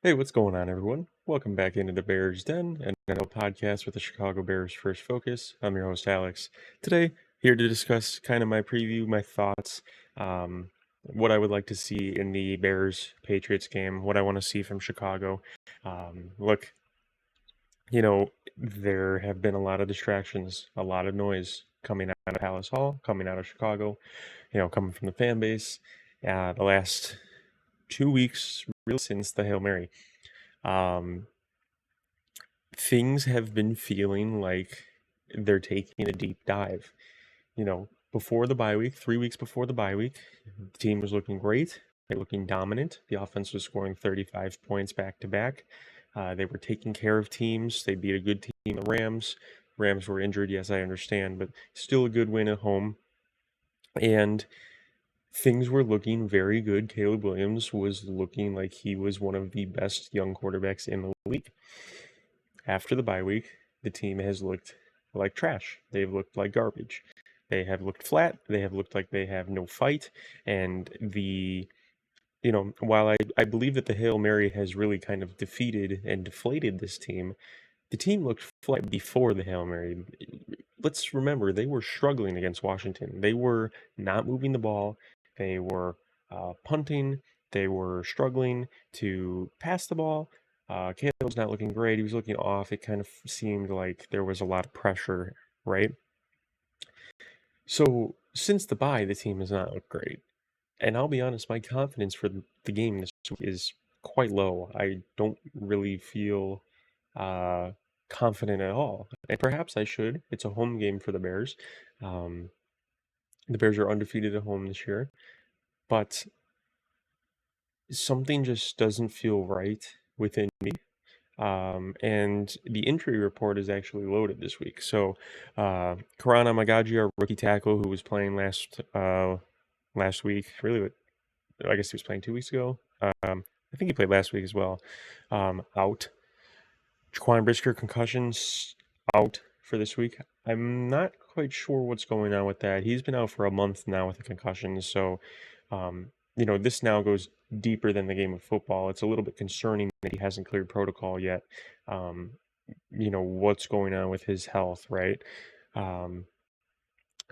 Hey, what's going on, everyone? Welcome back into the Bears Den, and another podcast with the Chicago Bears First Focus. I'm your host, Alex. Today, here to discuss kind of my preview, my thoughts, what I would like to see in the Bears Patriots game, what I want to see from Chicago. Look, there have been a lot of distractions, a lot of noise coming out of Halas Hall, coming out of Chicago, coming from the fan base. The last 2 weeks, really, since the Hail Mary. Um, Things have been feeling like they're taking a deep dive. Before the bye week, 3 weeks before the bye week, the team was looking great. They're looking dominant. The offense was scoring 35 points back to back. They were taking care of teams. They beat a good team, the Rams. Rams were injured, yes, I understand, but still a good win at home. And things were looking very good. Caleb Williams was looking like he was one of the best young quarterbacks in the league. After the bye week, the team has looked like trash. They've looked like garbage. They have looked flat. They have looked like they have no fight. And while I believe that the Hail Mary has really kind of defeated and deflated this team, the team looked flat before the Hail Mary. Let's remember, they were struggling against Washington. They were not moving the ball. They were punting. They were struggling to pass the ball. Caleb was not looking great. He was looking off. It kind of seemed like there was a lot of pressure, right? So since the bye, the team has not looked great. And I'll be honest, my confidence for the game this week is quite low. I don't really feel uh, confident at all. And perhaps I should. It's a home game for the Bears. Um, the Bears are undefeated at home this year. But something just doesn't feel right within me. And the injury report is actually loaded this week. So, Karana Magaji, our rookie tackle, who was playing last week, really, I guess he was playing 2 weeks ago. I think he played last week as well. Out. Jaquan Brisker concussions out for this week. I'm not quite sure what's going on with that. He's been out for a month now with a concussion, so this now goes deeper than the game of football. It's a little bit concerning that he hasn't cleared protocol yet. What's going on with his health, right?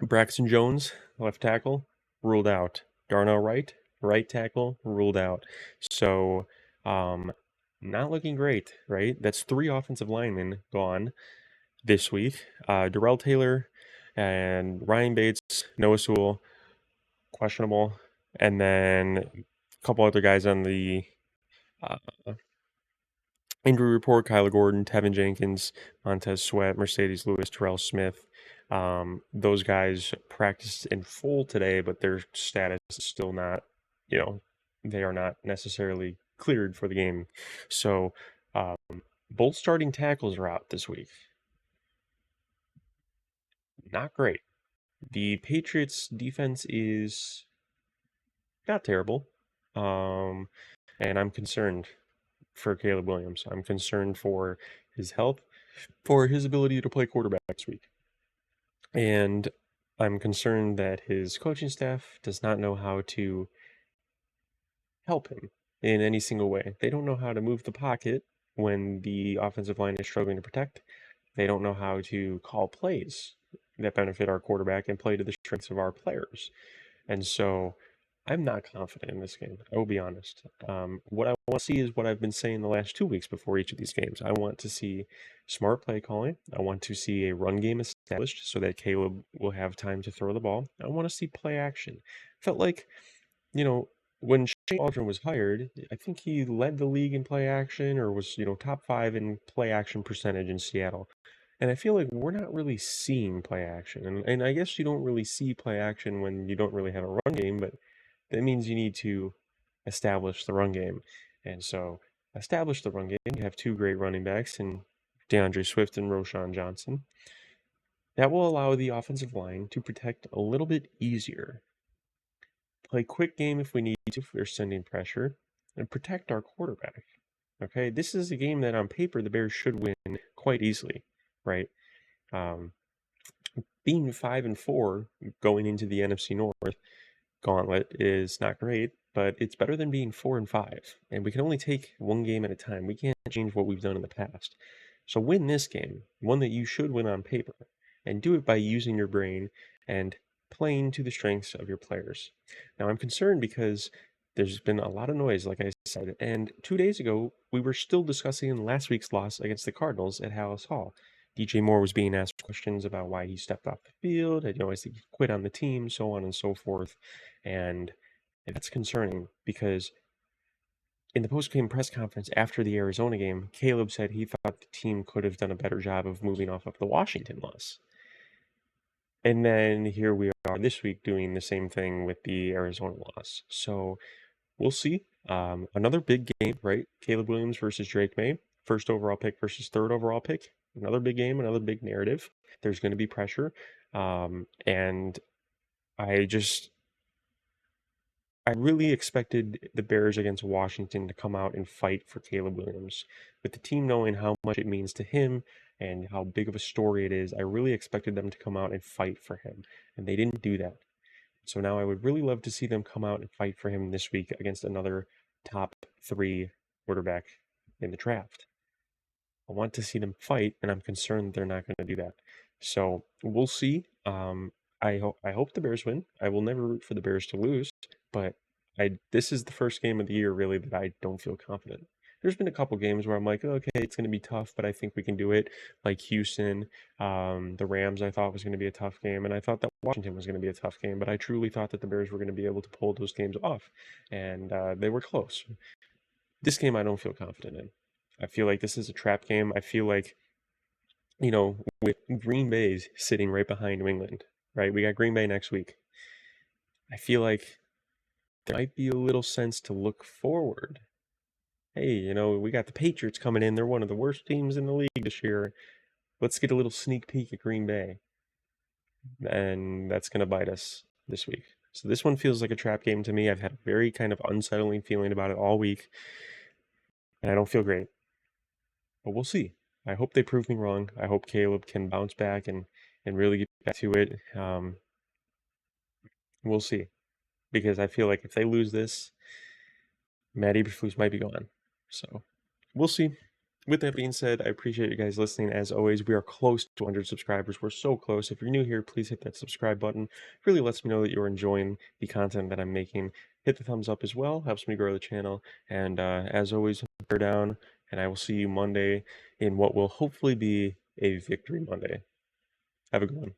Braxton Jones, left tackle, ruled out. Darnell Wright, right tackle, ruled out. So, not looking great, right? That's 3 offensive linemen gone this week. Darrell Taylor and Ryan Bates, Noah Sewell, questionable. And then a couple other guys on the uh, injury report: Kyler Gordon, Tevin Jenkins, Montez Sweat, Mercedes Lewis, Terrell Smith. Those guys practiced in full today, but their status is still not, they are not necessarily cleared for the game. So, both starting tackles are out this week. Not great. The Patriots defense is not terrible. And I'm concerned for Caleb Williams. I'm concerned for his health, for his ability to play quarterback this week. And I'm concerned that his coaching staff does not know how to help him in any single way. They don't know how to move the pocket when the offensive line is struggling to protect. They don't know how to call plays that benefit our quarterback and play to the strengths of our players. And so I'm not confident in this game. I will be honest. What I want to see is what I've been saying the last 2 weeks before each of these games. I want to see smart play calling. I want to see a run game established so that Caleb will have time to throw the ball. I want to see play action. Felt like, when Shane Waldron was hired, I think he led the league in play action or was, top 5 in play action percentage in Seattle. And I feel like we're not really seeing play action. And I guess you don't really see play action when you don't really have a run game, but that means you need to establish the run game. And so, establish the run game. You have 2 great running backs in DeAndre Swift and Roshan Johnson. That will allow the offensive line to protect a little bit easier. Play quick game if we need to, if we're sending pressure, and protect our quarterback. Okay, this is a game that on paper the Bears should win quite easily, right? Being 5-4 going into the NFC North gauntlet is not great. but it's better than being 4-5. And we can only take one game at a time. We can't change what we've done in the past. So win this game, one that you should win on paper, and do it by using your brain and playing to the strengths of your players. Now, I'm concerned because there's been a lot of noise, like I said, and 2 days ago, we were still discussing last week's loss against the Cardinals at Halas Hall. DJ Moore was being asked questions about why he stepped off the field, and I think he quit on the team, so on and so forth. And that's concerning because in the post-game press conference after the Arizona game, Caleb said he thought the team could have done a better job of moving off of the Washington loss. And then here we are this week doing the same thing with the Arizona loss. So we'll see. Another big game, right? Caleb Williams versus Drake May. First overall pick versus third overall pick. Another big game, another big narrative. There's going to be pressure. And I really expected the Bears against Washington to come out and fight for Caleb Williams. With the team knowing how much it means to him and how big of a story it is, I really expected them to come out and fight for him. And they didn't do that. So now I would really love to see them come out and fight for him this week against another top 3 quarterback in the draft. I want to see them fight, and I'm concerned they're not going to do that. So we'll see. I hope the Bears win. I will never root for the Bears to lose, but this is the first game of the year really that I don't feel confident. There's been a couple games where I'm like, okay, it's going to be tough, but I think we can do it. Like Houston, the Rams, I thought was going to be a tough game, and I thought that Washington was going to be a tough game, but I truly thought that the Bears were going to be able to pull those games off, and they were close. This game I don't feel confident in. I feel like this is a trap game. I feel like, with Green Bay sitting right behind New England, right? We got Green Bay next week. I feel like there might be a little sense to look forward. Hey, we got the Patriots coming in. They're one of the worst teams in the league this year. Let's get a little sneak peek at Green Bay. And that's going to bite us this week. So this one feels like a trap game to me. I've had a very kind of unsettling feeling about it all week. And I don't feel great. But we'll see. I hope they prove me wrong. I hope Caleb can bounce back and really get back to it. We'll see. Because I feel like if they lose this, Matt Eberflus might be gone. So we'll see. With that being said, I appreciate you guys listening. As always, we are close to 100 subscribers. We're so close. If you're new here, please hit that subscribe button. It really lets me know that you're enjoying the content that I'm making. Hit the thumbs up as well. Helps me grow the channel. And as always, bear down. And I will see you Monday in what will hopefully be a Victory Monday. Have a good one.